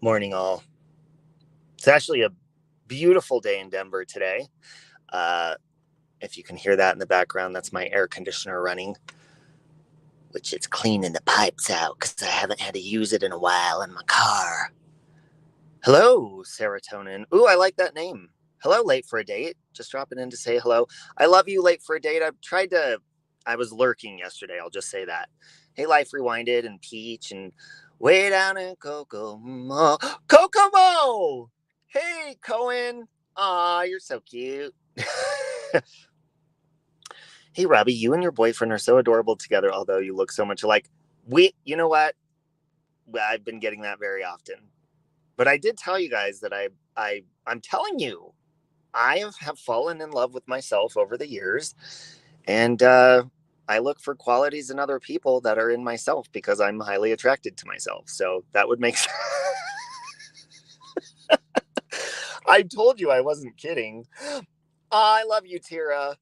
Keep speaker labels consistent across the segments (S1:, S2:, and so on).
S1: Morning, all. It's actually a beautiful day in Denver today. If you can hear that in the background, that's my air conditioner running, which it's cleaning the pipes out because I haven't had to use it in a while in my car. Hello, Serotonin. Ooh, I like that name. Hello, Late for a Date. Just dropping in to say hello. I love you, Late for a Date. I was lurking yesterday. I'll just say that. Hey, Life Rewinded and Peach and way down in Kokomo. Kokomo! Hey, Cohen. Aw, you're so cute. Hey, Robbie, you and your boyfriend are so adorable together, although you look so much alike. You know what? I've been getting that very often. But I did tell you guys that I'm telling you, I have fallen in love with myself over the years. And I look for qualities in other people that are in myself because I'm highly attracted to myself. So that would make sense. I told you I wasn't kidding. I love you, Tira.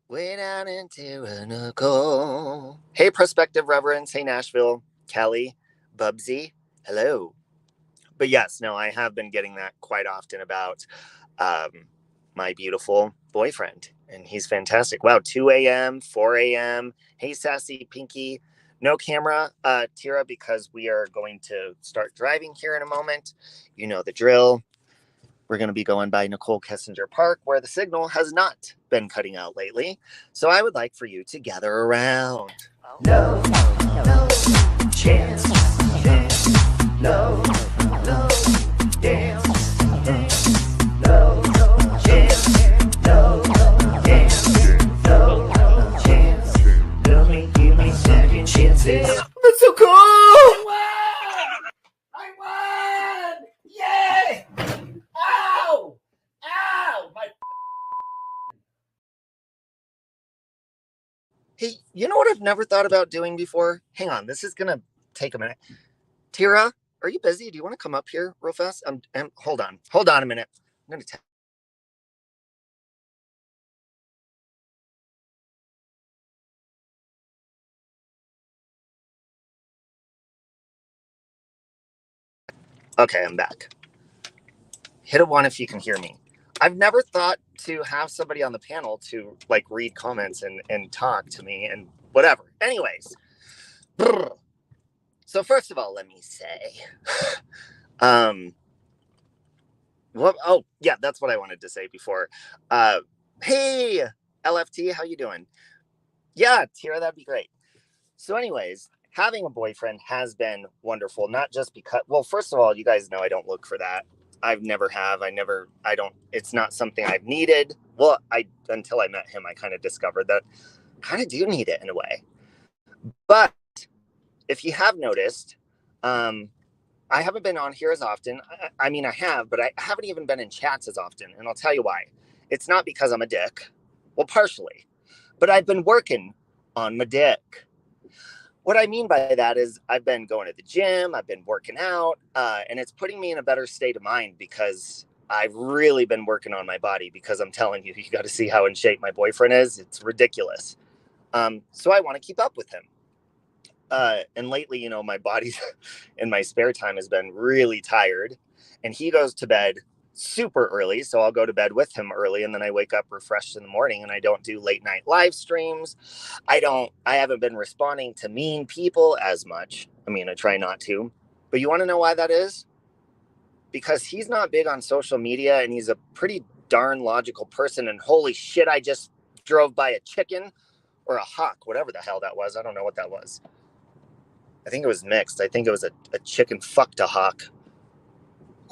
S1: Way down into a nickel. Hey, prospective reverends. Hey, Nashville. Kelly. Bubsy. Hello. But yes, no, I have been getting that quite often about my beautiful boyfriend. And he's fantastic. Wow, 2 a.m., 4 a.m. Hey, Sassy Pinky. No camera, Tira, because we are going to start driving here in a moment. You know the drill. We're going to be going by Nicole Kessinger Park, where the signal has not been cutting out lately. So I would like for you to gather around. No chance. No dance. No chance. No dance. No chance. Give me second chances. That's so cool! I won! Yay! Ow! Ow! Hey, you know what I've never thought about doing before? Hang on, this is gonna take a minute. Tira, are you busy? Do you want to come up here real fast? Hold on a minute. I'm gonna Okay, I'm back. Hit a 1 if you can hear me. I've never thought to have somebody on the panel to like read comments and talk to me and whatever. Anyways, so first of all, let me say, oh yeah, that's what I wanted to say before. Hey, LFT, how you doing? Yeah, Tira, that'd be great. So, anyways, having a boyfriend has been wonderful. Not just because, well, first of all, you guys know I don't look for that. I've never have. I don't. It's not something I've needed. Well, until I met him, I kind of discovered that I kind of do need it in a way. But if you have noticed, I haven't been on here as often. I mean, I have, but I haven't even been in chats as often. And I'll tell you why. It's not because I'm a dick. Well, partially. But I've been working on my dick. What I mean by that is I've been going to the gym, I've been working out, and it's putting me in a better state of mind because I've really been working on my body because I'm telling you, you got to see how in shape my boyfriend is. It's ridiculous. So I want to keep up with him. And lately, you know, my body in my spare time has been really tired, and he goes to bed super early. So I'll go to bed with him early, and then I wake up refreshed in the morning, and I don't do late night live streams. I haven't been responding to mean people as much. I mean, I try not to, but you want to know why that is? Because he's not big on social media, and he's a pretty darn logical person. And holy shit, I just drove by a chicken or a hawk, whatever the hell that was. I don't know what that was. I think it was mixed. I think it was a chicken fucked a hawk.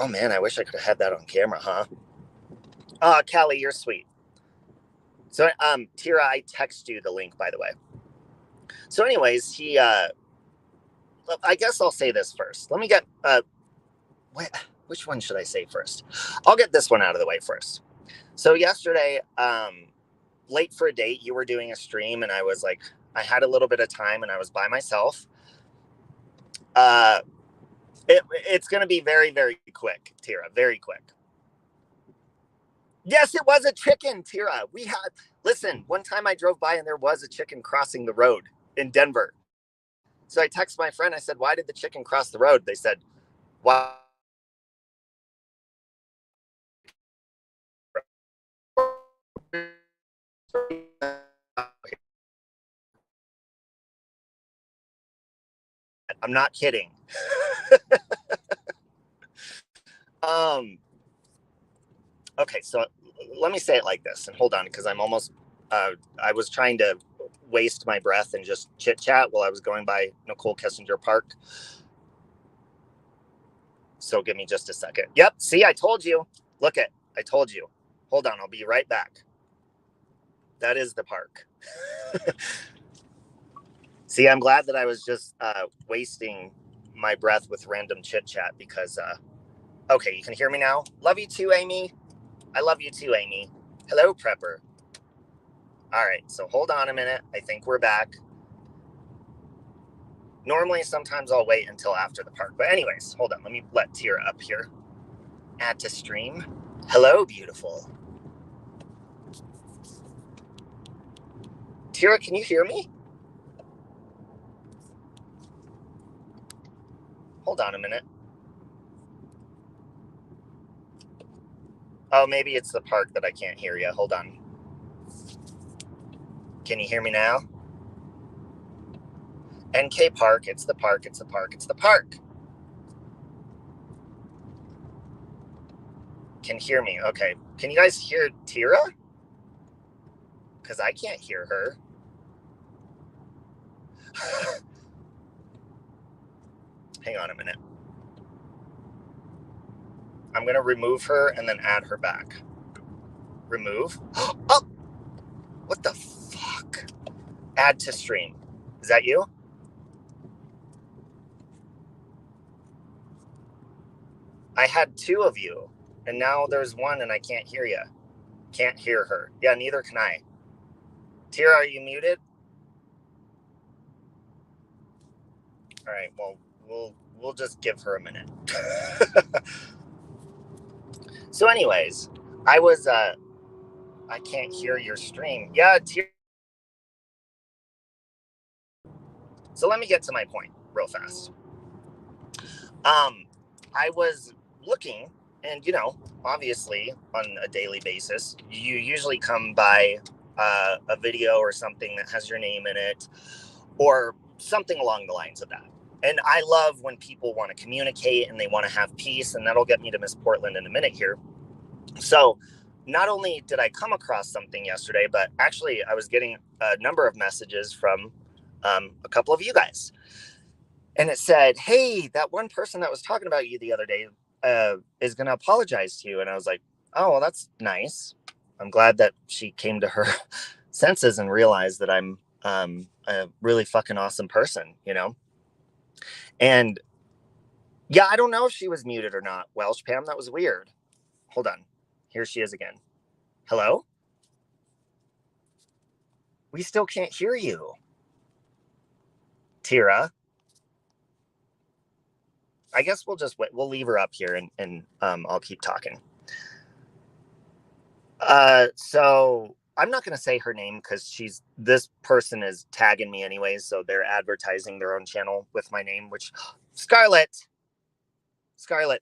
S1: Oh man, I wish I could have had that on camera, huh? Callie, you're sweet. So, Tira, I text you the link, by the way. So, anyways, I guess I'll say this first. Let me get, which one should I say first? I'll get this one out of the way first. So yesterday, Late for a Date, you were doing a stream, and I was like, I had a little bit of time, and I was by myself. It's going to be very, very quick, Tira, very quick. Yes, it was a chicken, Tira. Listen, one time I drove by and there was a chicken crossing the road in Denver. So I texted my friend, I said, why did the chicken cross the road? They said, Why? I'm not kidding. Okay, so let me say it like this, and hold on, because I'm almost, I was trying to waste my breath and just chit chat while I was going by Nicole Kessinger Park. So give me just a second. Yep, see, I told you. Look it, I told you. Hold on, I'll be right back. That is the park. See, I'm glad that I was just wasting my breath with random chit chat because, okay, you can hear me now. Love you too, Amy. I love you too, Amy. Hello, Prepper. All right, so hold on a minute. I think we're back. Normally, sometimes I'll wait until after the park. But anyways, hold on. Let me let Tira up here. Add to stream. Hello, beautiful. Tira, can you hear me? Hold on a minute. Oh, maybe it's the park that I can't hear you. Hold on. Can you hear me now? NK Park, it's the park, it's the park, it's the park. Can hear me. Okay. Can you guys hear Tira? Because I can't hear her. Hang on a minute. I'm going to remove her and then add her back. Remove. Oh! What the fuck? Add to stream. Is that you? I had two of you, and now there's one and I can't hear you. Can't hear her. Yeah, neither can I. Tira, are you muted? All right, well, we'll just give her a minute. So anyways, I can't hear your stream. Yeah, Tira. So let me get to my point real fast. I was looking, and obviously on a daily basis, you usually come by a video or something that has your name in it, or something along the lines of that. And I love when people want to communicate and they want to have peace, and that'll get me to Miss Portland in a minute here. So not only did I come across something yesterday, but actually I was getting a number of messages from a couple of you guys. And it said, hey, that one person that was talking about you the other day is going to apologize to you. And I was like, oh, well, that's nice. I'm glad that she came to her senses and realized that I'm a really fucking awesome person, And yeah, I don't know if she was muted or not. Welsh Pam, that was weird. Hold on. Here she is again. Hello? We still can't hear you. Tira. I guess we'll just wait. We'll leave her up here and I'll keep talking. So I'm not going to say her name because this person is tagging me anyways. So they're advertising their own channel with my name, which Scarlett,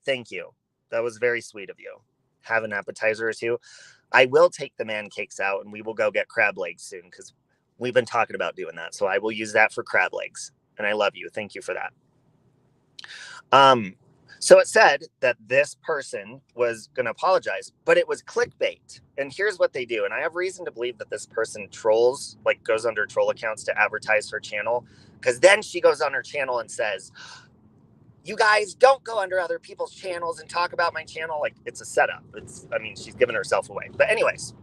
S1: thank you. That was very sweet of you. Have an appetizer or two. I will take the man cakes out and we will go get crab legs soon because we've been talking about doing that. So I will use that for crab legs. And I love you. Thank you for that. So it said that this person was going to apologize, but it was clickbait. And here's what they do. And I have reason to believe that this person trolls, like goes under troll accounts to advertise her channel. Because then she goes on her channel and says, you guys don't go under other people's channels and talk about my channel. Like it's a setup. She's giving herself away. But anyways,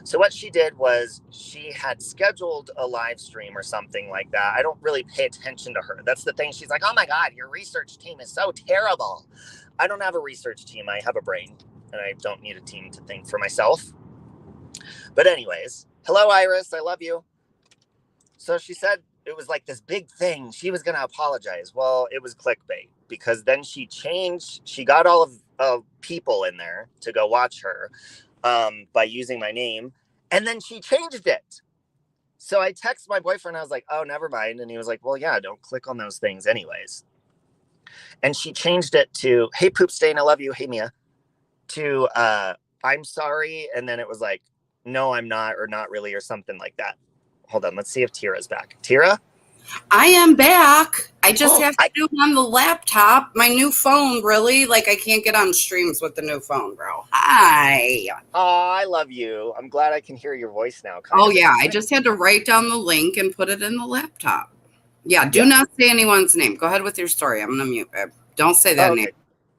S1: so what she did was she had scheduled a live stream or something like that. I don't really pay attention to her. That's the thing. She's like, oh my God, your research team is so terrible. I don't have a research team. I have a brain and I don't need a team to think for myself. But anyways, hello, Iris. I love you. So she said it was like this big thing. She was going to apologize. Well, it was clickbait because then she got all of people in there to go watch her by using my name. And then she changed it. So I texted my boyfriend. I was like, oh, never mind. And he was like, well, yeah, don't click on those things anyways. and she changed it to, hey, poop stain, I love you. Hey, Mia, to I'm sorry. And then it was like, no, I'm not, or not really, or something like that. Hold on. Let's see if Tira's back. Tira?
S2: I am back. I just have to do it on the laptop. My new phone, really? Like, I can't get on streams with the new phone, bro. Hi.
S1: Oh, I love you. I'm glad I can hear your voice now.
S2: Yeah. I just had to write down the link and put it in the laptop. Yeah. Do not say anyone's name. Go ahead with your story. I'm going to mute it. Don't say that name.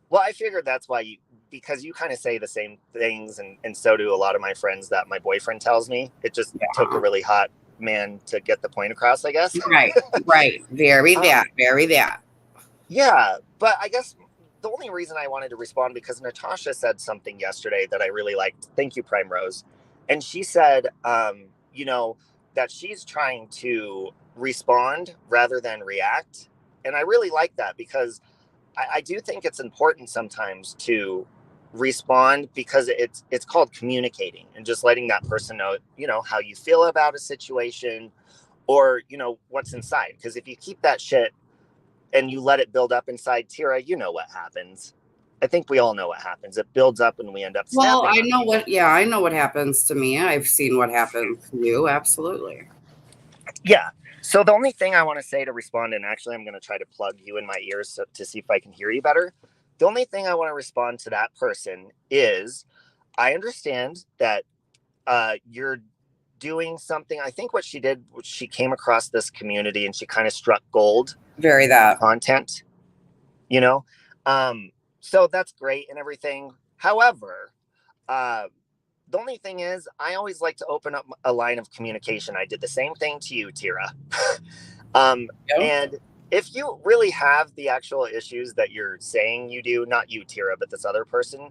S1: Well, I figured that's why because you kind of say the same things, and so do a lot of my friends that my boyfriend tells me. It just took a really hot man to get the point across, I guess.
S2: Right. Very that.
S1: Yeah, but I guess the only reason I wanted to respond, because Natasha said something yesterday that I really liked. Thank you, Prime Rose. And she said, that she's trying to respond rather than react. And I really like that, because I do think it's important sometimes to respond, because it's called communicating and just letting that person know, how you feel about a situation, or, what's inside. Because if you keep that shit and you let it build up inside, Tira, you know what happens. I think we all know what happens. It builds up and we end up snapping.
S2: Well, I know what happens to me. I've seen what happens to you. Absolutely.
S1: Yeah. So the only thing I want to say to respond, and actually I'm going to try to plug you in my ears to see if I can hear you better. The only thing I want to respond to that person is, I understand that you're doing something. I think what she did was she came across this community and she kind of struck gold.
S2: Very that.
S1: Content, so that's great and everything. However, the only thing is, I always like to open up a line of communication. I did the same thing to you, Tira. And if you really have the actual issues that you're saying you do, not you, Tira, but this other person,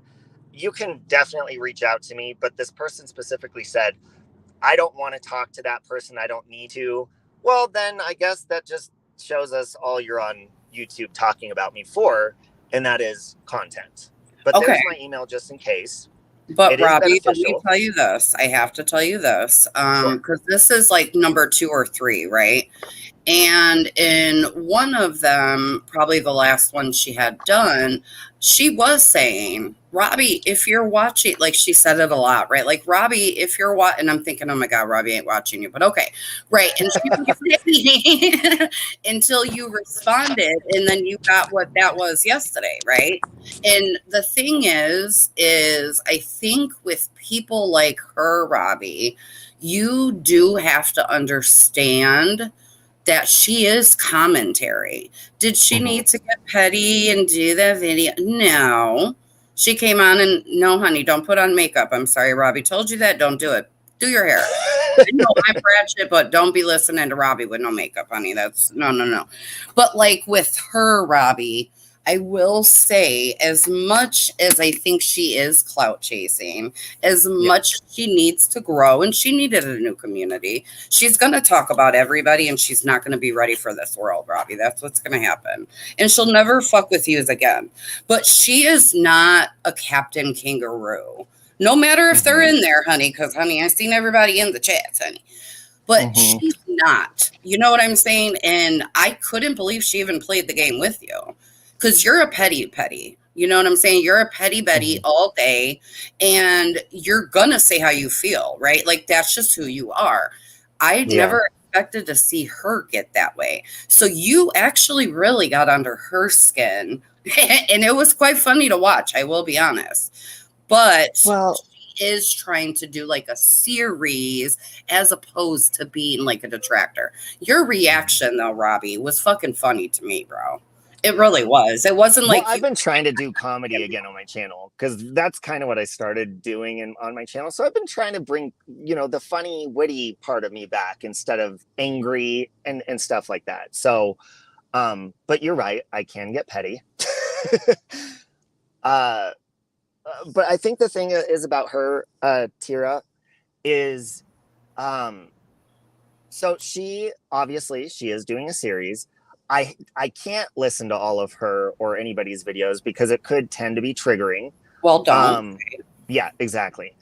S1: you can definitely reach out to me. But this person specifically said, I don't want to talk to that person. I don't need to. Well, then I guess that just shows us all you're on YouTube talking about me for, and that is content. But there's my email just in case.
S2: But Robbie, let me tell you this. I have to tell you this, because this is like number 2 or 3, right? And in one of them, probably the last one she had done, she was saying, Robbie, if you're watching, like she said it a lot, right? Like, Robbie, if you're watching, and I'm thinking, oh my God, Robbie ain't watching you, but okay. Right. And she was saying until you responded, and then you got what that was yesterday, right? And the thing is I think with people like her, Robbie, you do have to understand that she is commentary. Did she need to get petty and do that video? No. She came on and, no, honey, don't put on makeup. I'm sorry, Robbie told you that. Don't do it. Do your hair. I know I'm ratchet, but don't be listening to Robbie with no makeup, honey. That's no. But like with her, Robbie, I will say, as much as I think she is clout chasing, as much she needs to grow, and she needed a new community, she's going to talk about everybody, and she's not going to be ready for this world, Robbie. That's what's going to happen. And she'll never fuck with you again. But she is not a Captain Kangaroo. No matter if they're in there, honey, because, honey, I've seen everybody in the chats, honey. But she's not. You know what I'm saying? And I couldn't believe she even played the game with you. Because you're a petty. You know what I'm saying? You're a petty Betty all day, and you're going to say how you feel, right? Like, that's just who you are. I never expected to see her get that way. So you actually really got under her skin, and it was quite funny to watch, I will be honest. But she is trying to do like a series as opposed to being like a detractor. Your reaction, though, Robbie, was fucking funny to me, bro. It really was. It wasn't like
S1: I've been trying to do comedy again on my channel, because that's kind of what I started doing on my channel. So I've been trying to bring, the funny, witty part of me back instead of angry and stuff like that. So, but you're right. I can get petty. But I think the thing is about her, Tira, is, so she is doing a series. I can't listen to all of her or anybody's videos because it could tend to be triggering.
S2: Well done.
S1: Yeah, exactly.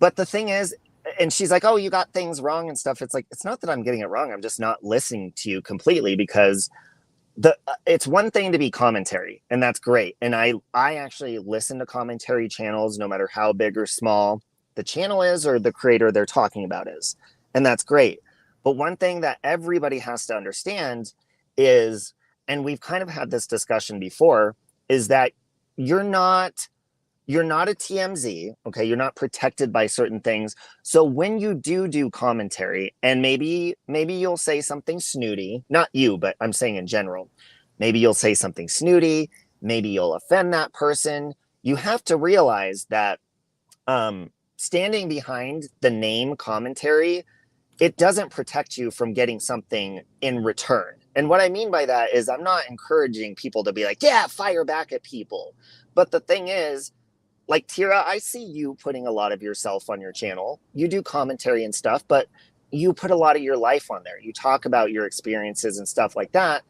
S1: But the thing is, and she's like, oh, you got things wrong and stuff. It's like, it's not that I'm getting it wrong. I'm just not listening to you completely, because it's one thing to be commentary, and that's great. And I actually listen to commentary channels, no matter how big or small the channel is or the creator they're talking about is, and that's great. But one thing that everybody has to understand is, and we've kind of had this discussion before, is that you're not you're not a TMZ, okay? You're not protected by certain things. So when you do commentary, and maybe you'll say something snooty, not you, but I'm saying in general, maybe you'll say something snooty, maybe you'll offend that person. You have to realize that standing behind the name commentary, it doesn't protect you from getting something in return. And what I mean by that is I'm not encouraging people to be like, yeah, fire back at people. But the thing is, like, Tira, I see you putting a lot of yourself on your channel. You do commentary and stuff, but you put a lot of your life on there. You talk about your experiences and stuff like that.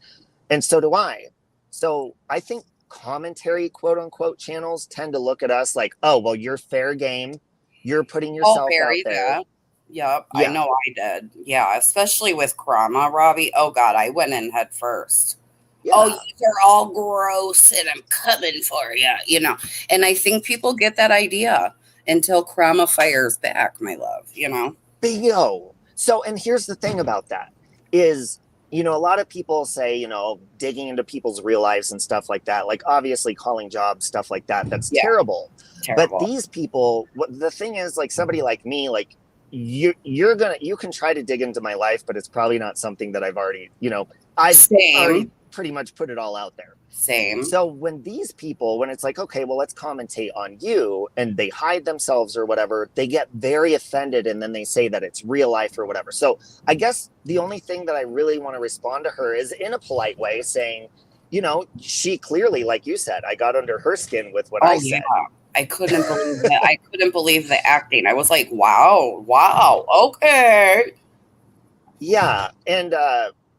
S1: And so do I. So I think commentary, quote unquote, channels tend to look at us like, oh, well, you're fair game. You're putting yourself out there.
S2: Yep, yeah. I know I did. Yeah, especially with Krama, Robbie. Oh, God, I went in head first. Yeah. Oh, you're all gross and I'm coming for you, you know. And I think people get that idea until Krama fires back, my love, you know.
S1: Bingo. So, and here's the thing about that is, you know, a lot of people say, you know, digging into people's real lives and stuff like that, like obviously calling jobs, stuff like that, that's terrible. But these people, the thing is, like somebody like me, like you can try to dig into my life, but it's probably not something that I've already, you know, I've already pretty much put it all out there.
S2: Same.
S1: So when these people, when it's like, okay, well, let's commentate on you, and they hide themselves or whatever, they get very offended, and then they say that it's real life or whatever. So I guess the only thing that I really want to respond to her is in a polite way, saying, you know, she clearly, like you said, I got under her skin with what I said.
S2: Yeah. I couldn't believe that. I couldn't believe the acting. I was like, wow, okay.
S1: Yeah, and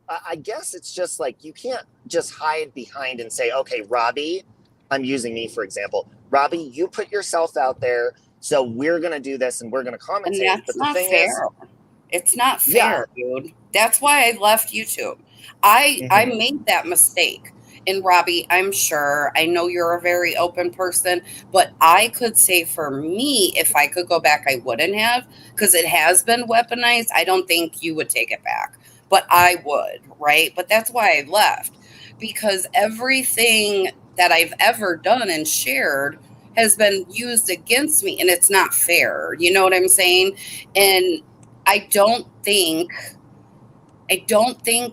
S1: I guess it's just like, you can't just hide behind and say, okay, Robbie, I'm using me, for example. Robbie, you put yourself out there, so we're going to do this and we're going to commentate.
S2: And that's not fair. It's not fair, dude. That's why I left YouTube. I made that mistake. And Robbie, I'm sure, I know you're a very open person, but I could say for me, if I could go back, I wouldn't have, because it has been weaponized. I don't think you would take it back, but I would, right? But that's why I left, because everything that I've ever done and shared has been used against me, and it's not fair. You know what I'm saying? And I don't think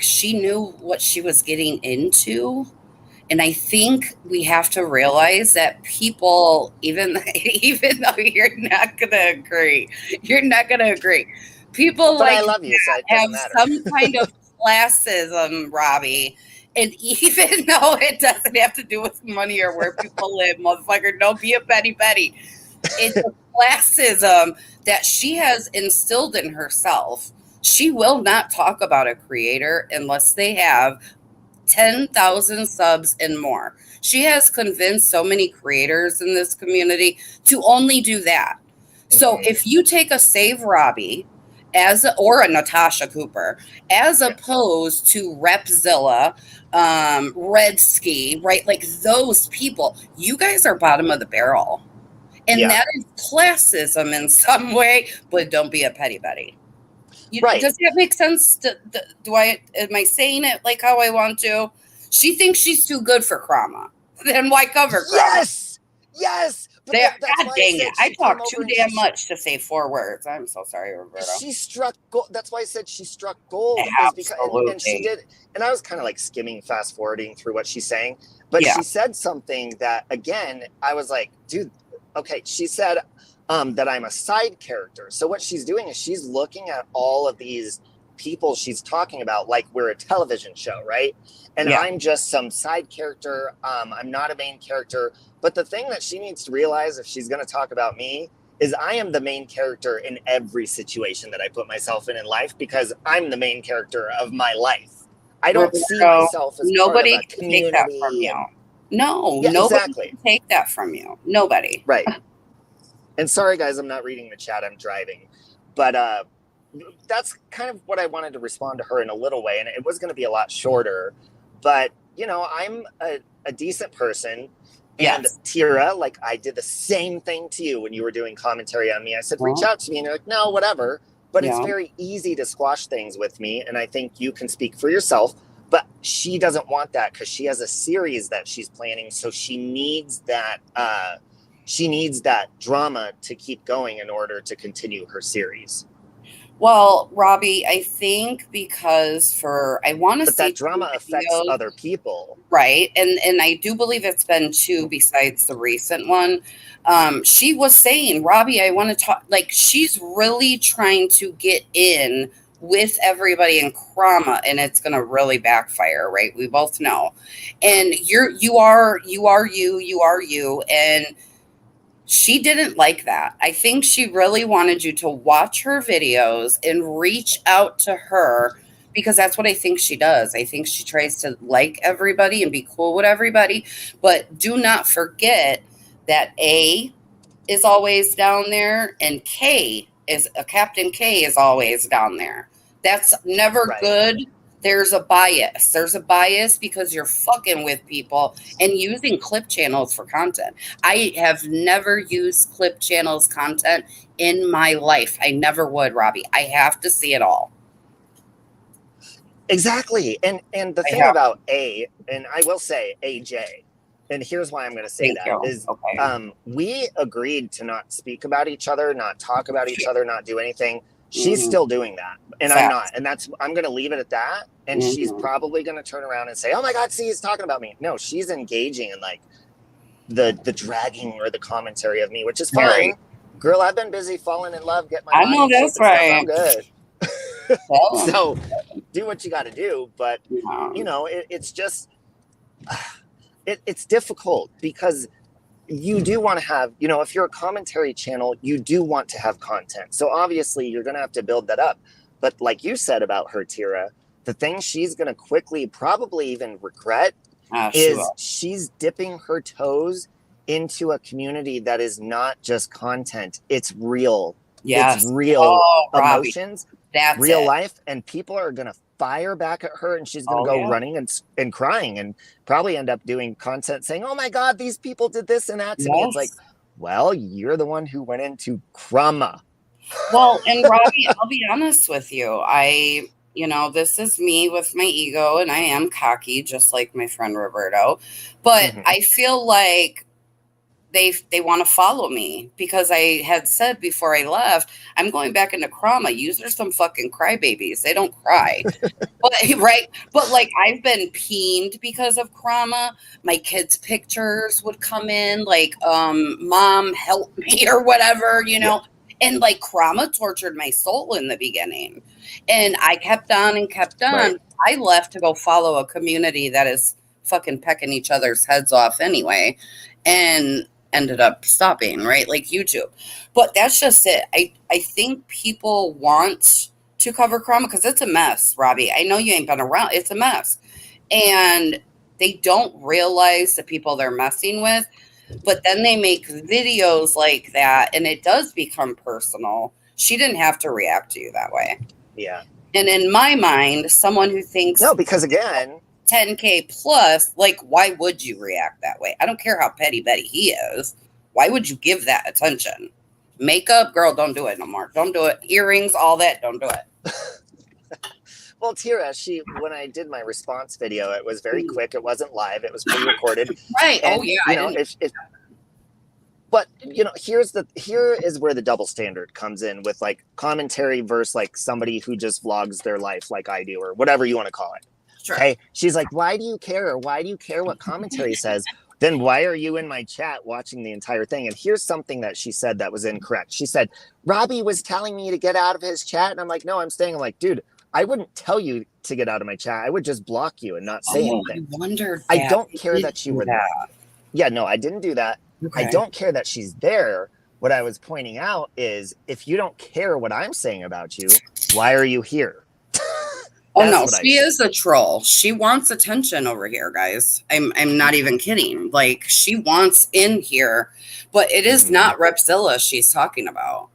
S2: she knew what she was getting into. And I think we have to realize that people, even though you're not gonna agree, people
S1: but I love you, so it
S2: have some kind of classism, Robbie. And even though it doesn't have to do with money or where people live, motherfucker, don't be a Betty Betty. It's a classism that she has instilled in herself. She will not talk about a creator unless they have 10,000 subs and more. She has convinced so many creators in this community to only do that. So if you take a Save Robbie or a Natasha Cooper, as opposed to Repzilla, Red Ski, right? Like those people, you guys are bottom of the barrel. And that is classism in some way, but don't be a petty Betty. Does that make sense? Am I saying it like how I want to? She thinks she's too good for Krama. Then why cover Krama?
S1: Yes.
S2: God dang it. I talk too damn much to say 4 words. I'm so sorry, Roberto.
S1: She struck gold. That's why I said she struck gold.
S2: Absolutely.
S1: And she did. And I was kind of like skimming, fast forwarding through what she's saying. But she said something that, again, I was like, dude, okay. She said that I'm a side character. So what she's doing is she's looking at all of these people she's talking about like we're a television show, right? And I'm just some side character. I'm not a main character. But the thing that she needs to realize if she's going to talk about me is I am the main character in every situation that I put myself in life, because I'm the main character of my life. I don't see myself as
S2: nobody
S1: part of a community.
S2: Can take that from you. No, nobody can take that from you. Nobody.
S1: Right. And sorry, guys, I'm not reading the chat. I'm driving. But that's kind of what I wanted to respond to her in a little way. And it was going to be a lot shorter. But, you know, I'm a decent person. And
S2: Yes.
S1: Tira, like, I did the same thing to you when you were doing commentary on me. I said, reach out to me. And you're like, no, whatever. But it's very easy to squash things with me. And I think you can speak for yourself. But she doesn't want that because she has a series that she's planning. So she needs that drama to keep going in order to continue her series.
S2: Well, Robbie, I think because I want to
S1: But
S2: see
S1: that drama affects other people.
S2: Right. And I do believe it's been 2 besides the recent one. She was saying, Robbie, I want to talk, like, she's really trying to get in with everybody in Krama, and it's going to really backfire, right? We both know. And you are you. And she didn't like that. I think she really wanted you to watch her videos and reach out to her because that's what I think she does. I think she tries to like everybody and be cool with everybody. But do not forget that A is always down there and Captain K is always down there. That's never good. There's a bias. There's a bias because you're fucking with people and using clip channels for content. I have never used clip channels content in my life. I never would, Robbie. I have to see it all.
S1: Exactly. And the thing about and I will say AJ, and here's why I'm going to say is we agreed to not speak about each other, not talk about each other, not do anything. She's still doing that. And I'm not. And I'm going to leave it at that. And she's probably going to turn around and say, oh my God, see, he's talking about me. No, she's engaging in like the dragging or the commentary of me, which is fine. Girl, I've been busy falling in love, getting my
S2: I know that's right.
S1: I'm good. So do what you got to do. But, you know, it's just, it's difficult because you do want to have, you know, if you're a commentary channel, you do want to have content. So obviously you're going to have to build that up. But like you said about her, Tira, the thing she's going to quickly probably even regret is she's dipping her toes into a community that is not just content. It's real. It's real emotions, real life. And people are going to fire back at her and she's going to go running and crying and probably end up doing content saying, oh my God, these people did this and that to me. It's like, well, you're the one who went into Krama.
S2: Well, and Robbie, I'll be honest with you. You know, this is me with my ego and I am cocky, just like my friend Roberto. But I feel like they want to follow me because I had said before I left, I'm going back into Krama. Yous are some fucking crybabies. They don't cry. But like I've been peened because of Krama. My kids' pictures would come in like, mom, help me or whatever, you know. And like Krama tortured my soul in the beginning. And I kept on and kept on. I left to go follow a community that is fucking pecking each other's heads off anyway. And ended up stopping, right? Like YouTube. But that's just it. I think people want to cover Krama because it's a mess, Robbie. I know you ain't been around. It's a mess. And they don't realize the people they're messing with. But then they make videos like that and it does become personal. She didn't have to react to you that way.
S1: Yeah.
S2: And in my mind, someone who thinks...
S1: No, because again...
S2: 10K plus, like, why would you react that way? I don't care how petty Betty he is. Why would you give that attention? Makeup, girl, don't do it no more. Don't do it. Earrings, all that, don't do it.
S1: Well, Tira, when I did my response video, it was very quick. It wasn't live. It was pre-recorded.
S2: Right.
S1: And, you know, but you know, here is where the double standard comes in with like commentary versus like somebody who just vlogs their life like I do or whatever you want to call it.
S2: Sure.
S1: Okay. She's like, why do you care? Why do you care what commentary says? Then why are you in my chat watching the entire thing? And here's something that she said that was incorrect. She said, Robbie was telling me to get out of his chat. And I'm like, no, I'm staying. I'm like, dude, I wouldn't tell you to get out of my chat. I would just block you and not say anything. I don't care that you were there. Yeah, no, I didn't do that. Okay. I don't care that she's there. What I was pointing out is if you don't care what I'm saying about you, why are you here?
S2: Oh no, she is a troll. She wants attention over here, guys. I'm not even kidding. Like she wants in here, but it is not Repzilla she's talking about.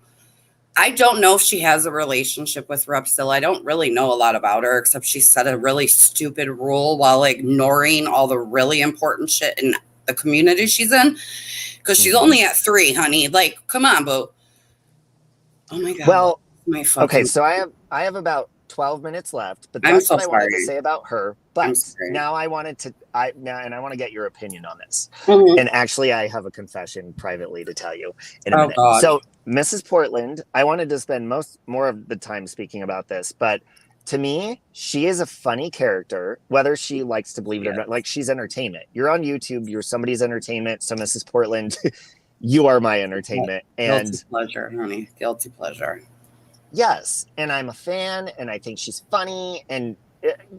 S2: I don't know if she has a relationship with Repsil. I don't really know a lot about her, except she set a really stupid rule while ignoring all the really important shit in the community she's in. Because she's only at 3, honey. Like, come on, boo. Oh my God.
S1: Well,
S2: my fucking...
S1: okay, so I have about 12 minutes left, but that's what I wanted to say about her. But now I wanted to I want to get your opinion on this. And actually I have a confession privately to tell you in a minute.
S2: God.
S1: So Mrs. Portland, I wanted to spend more of the time speaking about this, but to me, she is a funny character, whether she likes to believe it or not. Like, she's entertainment. You're on YouTube, you're somebody's entertainment. So Mrs. Portland, you are my entertainment. And
S2: guilty pleasure, honey. Guilty pleasure.
S1: Yes, and I'm a fan, and I think she's funny, and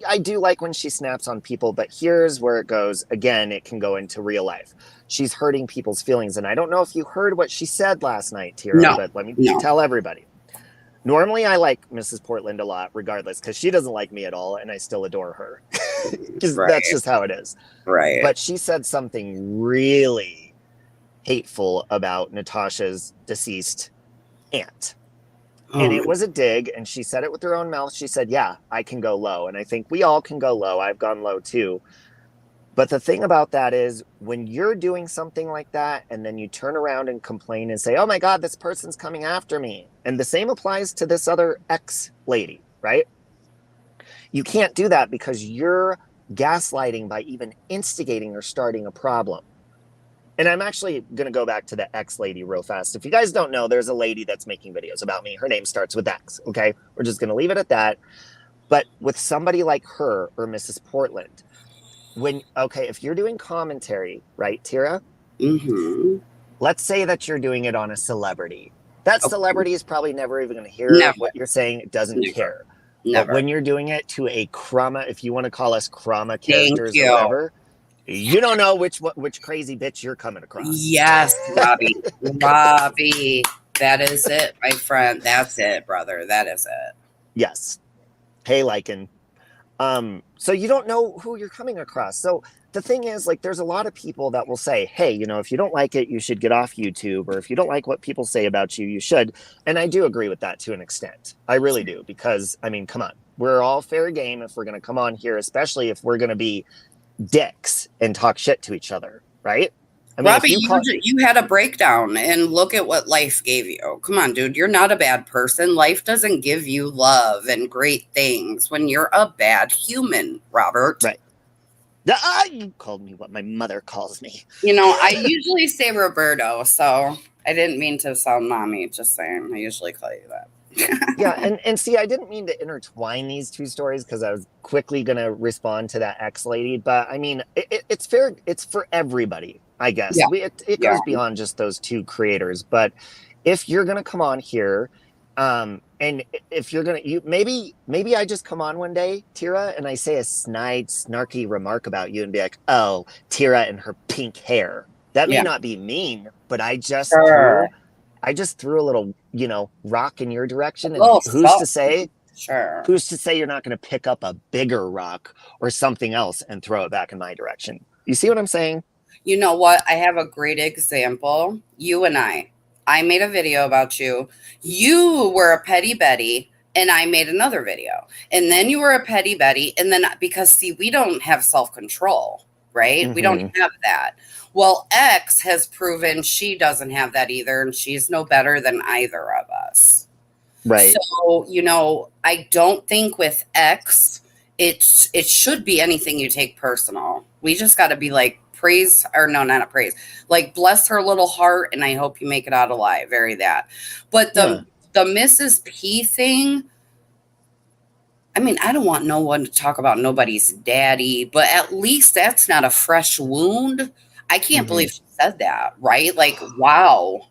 S1: I do like when she snaps on people, but here's where it goes. Again, it can go into real life. She's hurting people's feelings, and I don't know if you heard what she said last night, Tira, but let me tell everybody. Normally, I like Mrs. Portland a lot, regardless, because she doesn't like me at all, and I still adore her. Because that's just how it is.
S2: Right.
S1: But she said something really hateful about Natasha's deceased aunt. And it was a dig, and she said it with her own mouth. She said, yeah, I can go low. And I think we all can go low. I've gone low too. But the thing about that is, when you're doing something like that, and then you turn around and complain and say, oh my God, this person's coming after me. And the same applies to this other ex lady, right? You can't do that because you're gaslighting by even instigating or starting a problem. And I'm actually going to go back to the X lady real fast. If you guys don't know, there's a lady that's making videos about me. Her name starts with X, okay? We're just going to leave it at that. But with somebody like her or Mrs. Portland, if you're doing commentary, right, Tira? Let's say that you're doing it on a celebrity. That celebrity is probably never even going to hear what you're saying. It doesn't care. But when you're doing it to a crama, if you want to call us crama characters or whatever, you don't know which crazy bitch you're coming across.
S2: Yes, Robbie. Robbie. That is it, my friend. That's it, brother. That is it.
S1: Yes. Hey, Lycan. So you don't know who you're coming across. So the thing is, like, there's a lot of people that will say, hey, if you don't like it, you should get off YouTube. Or if you don't like what people say about you, you should. And I do agree with that to an extent. I really do. Because, I mean, come on. We're all fair game if we're going to come on here, especially if we're going to be dicks and talk shit to each other, right?
S2: I mean, Robbie, you had a breakdown, and look at what life gave you. Come on, dude. You're not a bad person. Life doesn't give you love and great things when you're a bad human, Robert.
S1: Right. You called me what my mother calls me.
S2: I usually say Roberto, so I didn't mean to sound mommy. Just saying. I usually call you that.
S1: Yeah, and see, I didn't mean to intertwine these two stories because I was quickly going to respond to that ex lady, but I mean, it's fair. It's for everybody, I guess. Yeah. It goes beyond just those two creators. But if you're going to come on here, and if you're going to, maybe I just come on one day, Tira, and I say a snarky remark about you and be like, oh, Tira and her pink hair. That may not be mean, but I just threw a little, rock in your direction. And who's to say you're not going to pick up a bigger rock or something else and throw it back in my direction? You see what I'm saying?
S2: You know what? I have a great example. You and I made a video about you. You were a petty Betty, and I made another video. And then you were a petty Betty. And then because, we don't have self-control, right? We don't have that. Well, X has proven she doesn't have that either, and she's no better than either of us.
S1: Right.
S2: So, I don't think with X, it should be anything you take personal. We just got to be like, praise, or no, not a praise. Like, bless her little heart, and I hope you make it out alive. Very that. But the Mrs. P thing, I mean, I don't want no one to talk about nobody's daddy, but at least that's not a fresh wound. I can't believe she said that, right? Like, wow.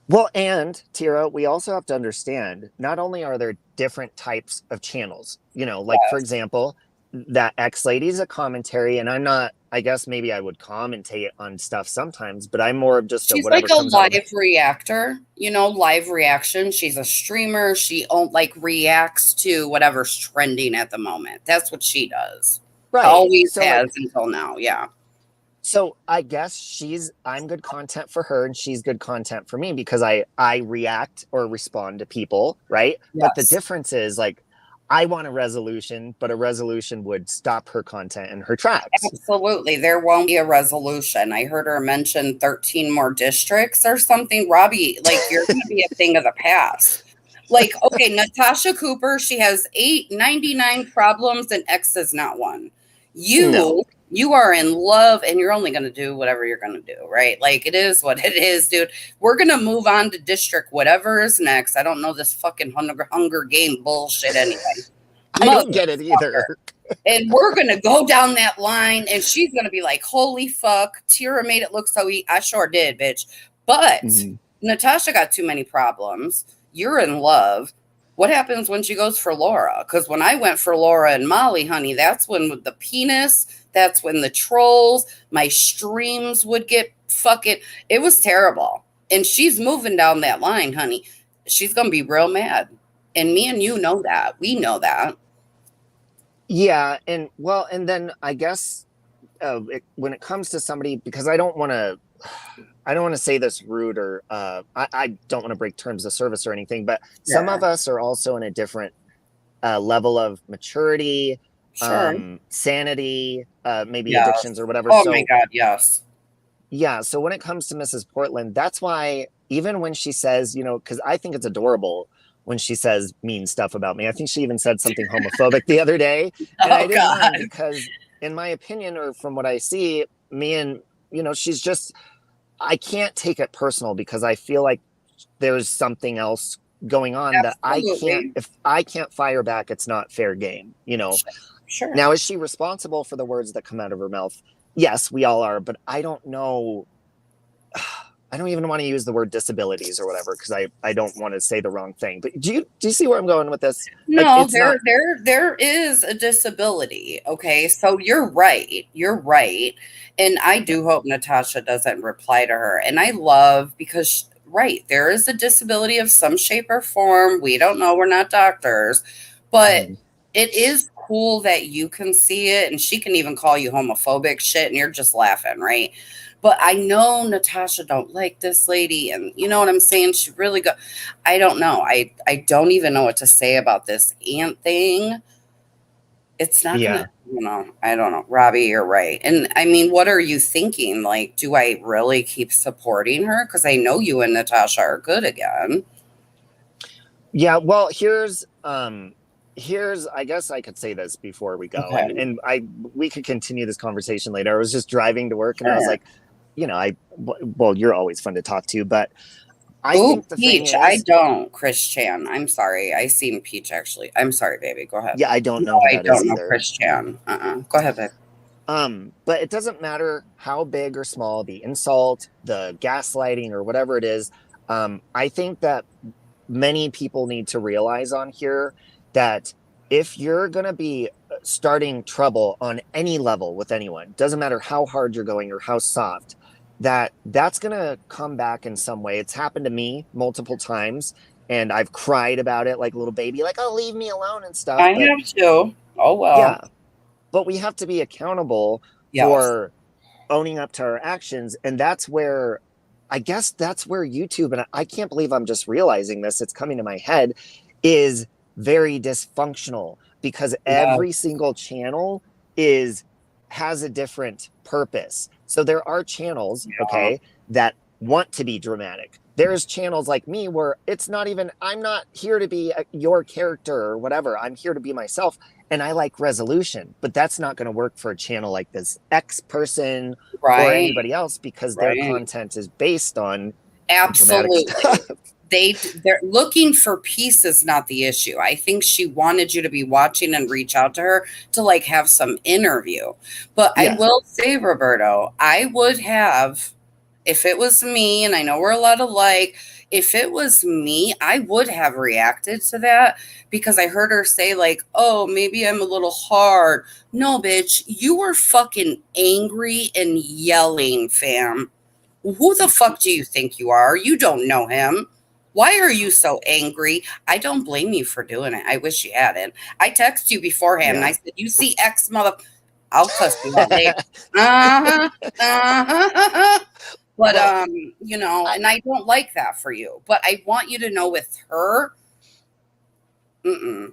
S1: Well, and Tira, we also have to understand, not only are there different types of channels, for example, that X lady is a commentary, and I'm not, I guess maybe I would commentate on stuff sometimes, but I'm more of just
S2: she's like a live reactor, live reaction. She's a streamer. She reacts to whatever's trending at the moment. That's what she does.
S1: Right.
S2: Always has until now. Yeah.
S1: So I guess I'm good content for her and she's good content for me because I react or respond to people, right? But the
S2: Yes.
S1: difference is like I want a resolution, but a resolution would stop her content in her tracks.
S2: Absolutely. There won't be a resolution. I heard her mention 13 more districts or something. Robbie, like you're going to be a thing of the past. Like, okay, Natasha Cooper, she has 899 problems and X is not one.
S1: No.
S2: You are in love and you're only going to do whatever you're going to do, right? Like it is what it is, dude. We're going to move on to district whatever is next. I don't know this fucking Hunger Game bullshit anyway.
S1: I don't get it either.
S2: And we're going to go down that line and she's going to be like, holy fuck, Tira made it look so easy. I sure did, bitch. But Natasha got too many problems. You're in love. What happens when she goes for Laura? Because when I went for Laura and Molly, honey, that's when with the penis, that's when the trolls, my streams would get fucking, it was terrible. And she's moving down that line, honey. She's going to be real mad. And me and you know that. We know that.
S1: Yeah, and well, and then I guess when it comes to somebody, because I don't want to say this rude or I don't want to break terms of service or anything, but some of us are also in a different level of maturity, sanity, maybe addictions or whatever.
S2: Oh my God, yes.
S1: Yeah, so when it comes to Mrs. Portland, that's why even when she says, because I think it's adorable when she says mean stuff about me. I think she even said something homophobic the other day. And I didn't mind because in my opinion, or from what I see, me and, she's just, I can't take it personal because I feel like there's something else going on that if I can't fire back, it's not fair game,
S2: Sure.
S1: Now, is she responsible for the words that come out of her mouth? Yes, we all are, but I don't know. I don't even want to use the word disabilities or whatever because I don't want to say the wrong thing. But do you see where I'm going with this?
S2: No, there is a disability. Okay, so you're right. You're right, and I do hope Natasha doesn't reply to her. And I love because there is a disability of some shape or form. We don't know. We're not doctors, but it is cool that you can see it, and she can even call you homophobic shit, and you're just laughing, right? But I know Natasha don't like this lady, and you know what I'm saying? She really I don't know. I don't even know what to say about this aunt thing. It's not gonna, I don't know. Robbie, you're right. And I mean, what are you thinking? Like, do I really keep supporting her? Because I know you and Natasha are good again.
S1: Yeah, well, here's I guess I could say this before we go, and we could continue this conversation later. I was just driving to work and I was like, you're always fun to talk to, but I think the
S2: Peach,
S1: thing is,
S2: I don't, Chris Chan. I'm sorry. I seen Peach actually. I'm sorry, baby. Go ahead.
S1: Yeah, I don't know.
S2: I don't know Chris Chan. Go ahead, babe.
S1: But it doesn't matter how big or small the insult, the gaslighting, or whatever it is. I think that many people need to realize on here that if you're going to be starting trouble on any level with anyone, doesn't matter how hard you're going or how soft, that's going to come back in some way. It's happened to me multiple times and I've cried about it like a little baby, like, oh, leave me alone and stuff.
S2: I have too. Oh, well.
S1: Yeah. But we have to be accountable for owning up to our actions. And that's where, I guess that's where YouTube, and I can't believe I'm just realizing this, it's coming to my head, is very dysfunctional because every single channel has a different purpose. So there are channels, that want to be dramatic. There's channels like me where it's not even, I'm not here to be your character or whatever. I'm here to be myself. And I like resolution, but that's not going to work for a channel like this X person or anybody else because their content is based on
S2: absolutely. They're looking for peace is not the issue. I think she wanted you to be watching and reach out to her to like have some interview. But I will say, Roberto, I would have, if it was me, and I know we're a lot alike, if it was me, I would have reacted to that because I heard her say like, oh, maybe I'm a little hard. No, bitch, you were fucking angry and yelling, fam. Who the fuck do you think you are? You don't know him. Why are you so angry? I don't blame you for doing it. I wish you hadn't. I texted you beforehand and I said, you see X mother. I'll cuss you out later. Uh-huh, uh-huh. But,
S1: well,
S2: and I don't like that for you. But I want you to know with her, mm-mm,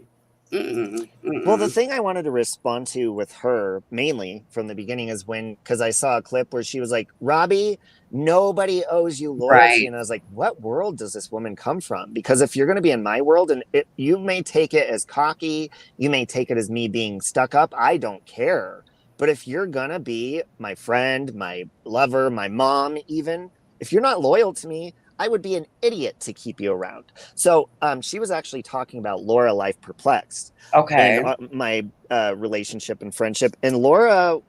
S2: mm-mm,
S1: well, the
S2: mm-mm.
S1: thing I wanted to respond to with her mainly from the beginning is because I saw a clip where she was like, Robbie, nobody owes you loyalty.
S2: Right.
S1: And I was like, what world does this woman come from? Because if you're going to be in my world and you may take it as cocky, you may take it as me being stuck up. I don't care. But if you're going to be my friend, my lover, my mom, even, if you're not loyal to me, I would be an idiot to keep you around. So she was actually talking about Laura Life Perplexed in
S2: Okay.
S1: my relationship and friendship. And Laura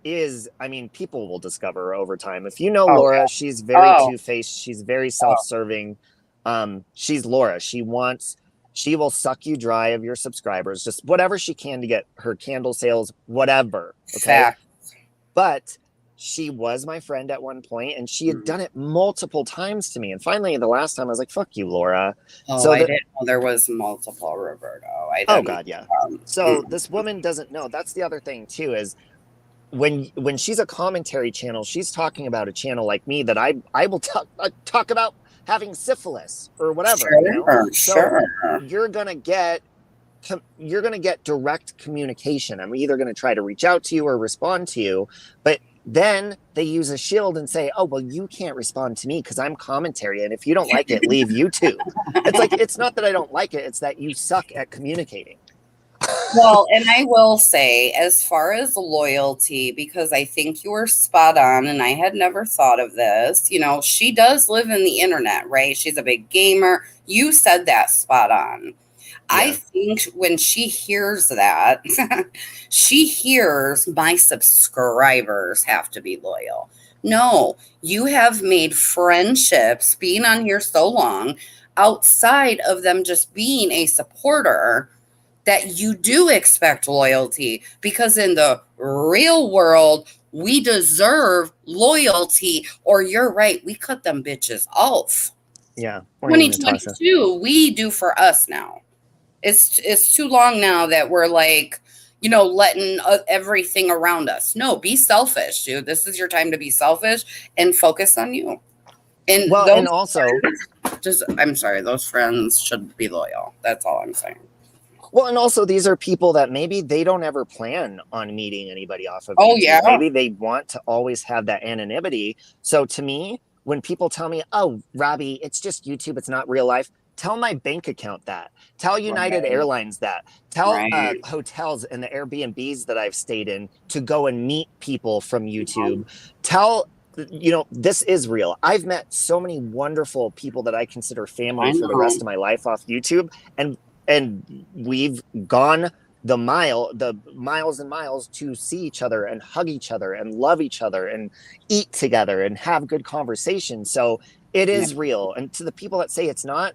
S1: is, I mean, people will discover her over time. If you know
S2: Oh,
S1: Laura,
S2: yeah.
S1: she's very
S2: Oh,
S1: two-faced. She's very
S2: oh,
S1: self-serving. She's Laura. She will suck you dry of your subscribers, just whatever she can to get her candle sales, whatever. Okay.
S2: fact.
S1: But she was my friend at one point and she had done it multiple times to me. And finally, the last time I was like, fuck you, Laura.
S2: Oh,
S1: So
S2: I didn't know there was multiple, Roberto. I
S1: oh
S2: didn't.
S1: God, yeah. So this woman doesn't know. That's the other thing too, is when she's a commentary channel, she's talking about a channel like me that I will talk about having syphilis or whatever,
S2: Sure,
S1: So
S2: sure.
S1: you're gonna get direct communication. I'm either going to try to reach out to you or respond to you, but then they use a shield and say, oh, well, you can't respond to me because I'm commentary. And if you don't like it, leave YouTube. It's like, it's not that I don't like it. It's that you suck at communicating.
S2: Well, and I will say, as far as loyalty, because I think you were spot on, and I had never thought of this, she does live in the internet, right? She's a big gamer. You said that spot on. I
S1: Yeah.
S2: think when she hears that, she hears my subscribers have to be loyal. No, you have made friendships being on here so long outside of them just being a supporter that you do expect loyalty, because in the real world, we deserve loyalty, or you're right, we cut them bitches off.
S1: Yeah. Morning, Natasha.
S2: 2022, we do for us now. It's too long now that we're like, letting everything around us. No, be selfish, dude. This is your time to be selfish and focus on you. And
S1: well,
S2: those
S1: and also,
S2: I'm sorry, those friends should be loyal. That's all I'm saying.
S1: well, and also these are people that maybe they don't ever plan on meeting anybody off of
S2: Oh,
S1: YouTube.
S2: yeah.
S1: Maybe they want to always have that anonymity. So to me, when people tell me, oh, Robbie, it's just YouTube, it's not real life, tell my bank account that. Tell United
S2: Right.
S1: Airlines that. Tell
S2: Right.
S1: hotels and the Airbnbs that I've stayed in to go and meet people from YouTube. Tell, this is real. I've met so many wonderful people that I consider family for the rest of my life off YouTube. And we've gone the miles and miles to see each other and hug each other and love each other and eat together and have good conversation. So it is real. And to the people that say it's not,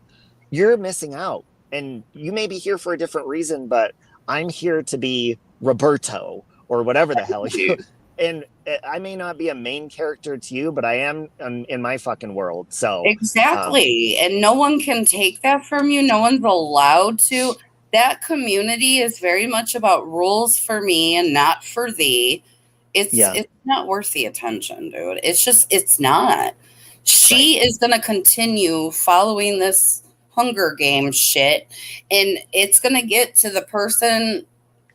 S1: you're missing out. And you may be here for a different reason, but I'm here to be Roberto or whatever the hell you. And I may not be a main character to you, but I am in my fucking world. So
S2: exactly. And no one can take that from you. No one's allowed to. That community is very much about rules for me and not for thee. It's not worth the attention, dude. It's not. She is going to continue following this Hunger Games shit, and it's going to get to the person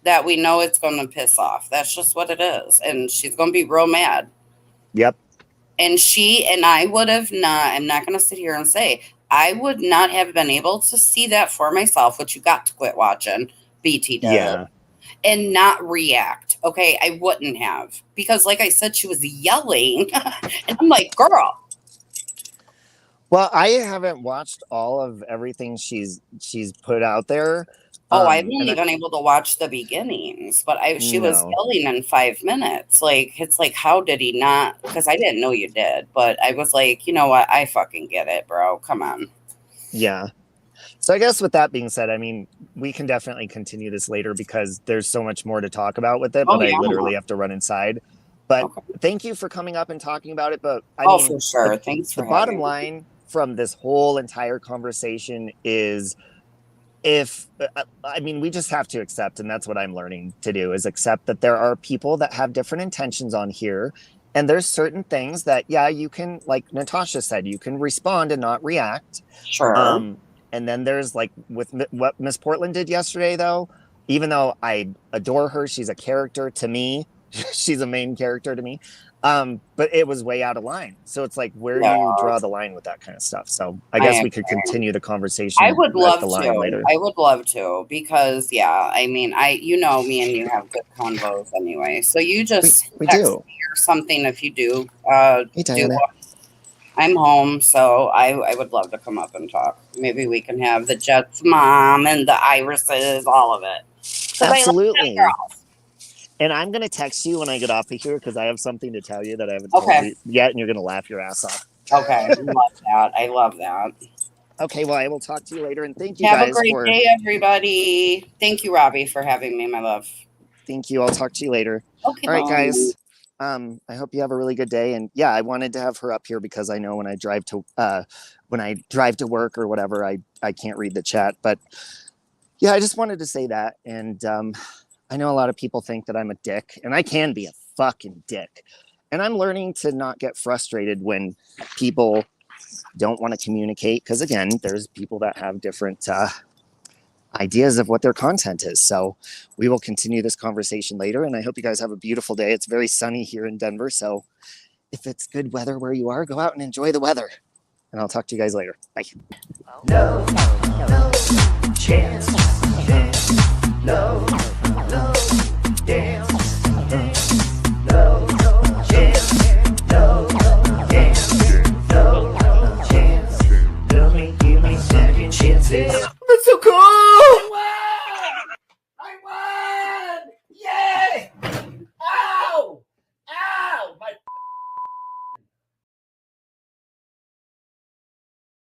S2: that we know it's going to piss off. That's just what it is. And she's going to be real mad.
S1: Yep.
S2: And I would have not, I'm not going to sit here and say, I would not have been able to see that for myself, which you got to quit watching. BT did.
S1: Yeah.
S2: And not react. Okay. I wouldn't have. Because, like I said, she was yelling. And I'm like, girl.
S1: Well, I haven't watched all of everything she's put out there.
S2: I've only been able to watch the beginnings, but she was yelling in 5 minutes. Like, it's like, how did he not? Because I didn't know you did, but I was like, you know what? I fucking get it, bro. Come on.
S1: Yeah. So I guess with that being said, I mean, we can definitely continue this later because there's so much more to talk about with it, but I literally have to run inside. But thank you for coming up and talking about it. But I mean,
S2: for sure. Thanks for
S1: the bottom line from this whole entire conversation is if I mean, we just have to accept, and that's what I'm learning to do, is accept that there are people that have different intentions on here. And there's certain things that, yeah, you can, like Natasha said, you can respond and not react.
S2: Sure.
S1: And then there's like with what Miss Portland did yesterday, though, even though I adore her, she's a character to me. She's a main character to me. But it was way out of line. So it's like, where do you draw the line with that kind of stuff? So I guess we could continue the conversation.
S2: I would love to. Later. I would love to, because yeah, I mean, me and you have good convos anyway. So you just
S1: we do
S2: or something if you do. I'm home, so I would love to come up and talk. Maybe we can have the Jets mom and the Irises, all of it.
S1: Absolutely. And I'm going to text you when I get off of here, because I have something to tell you that I haven't told you yet, and you're going to laugh your ass off.
S2: Okay. Love that. I love that.
S1: Okay, well, I will talk to you later, and thank you
S2: guys.
S1: Have
S2: a great day, everybody. Thank you, Robbie, for having me, my love.
S1: Thank you. I'll talk to you later.
S2: Okay.
S1: All right, guys. I hope you have a really good day. And yeah, I wanted to have her up here because I know when I drive to work or whatever, I can't read the chat. But yeah, I just wanted to say that. And I know a lot of people think that I'm a dick, and I can be a fucking dick. And I'm learning to not get frustrated when people don't want to communicate, because again, there's people that have different ideas of what their content is. So we will continue this conversation later, and I hope you guys have a beautiful day. It's very sunny here in Denver, so if it's good weather where you are, go out and enjoy the weather. And I'll talk to you guys later. Bye. No chance. No.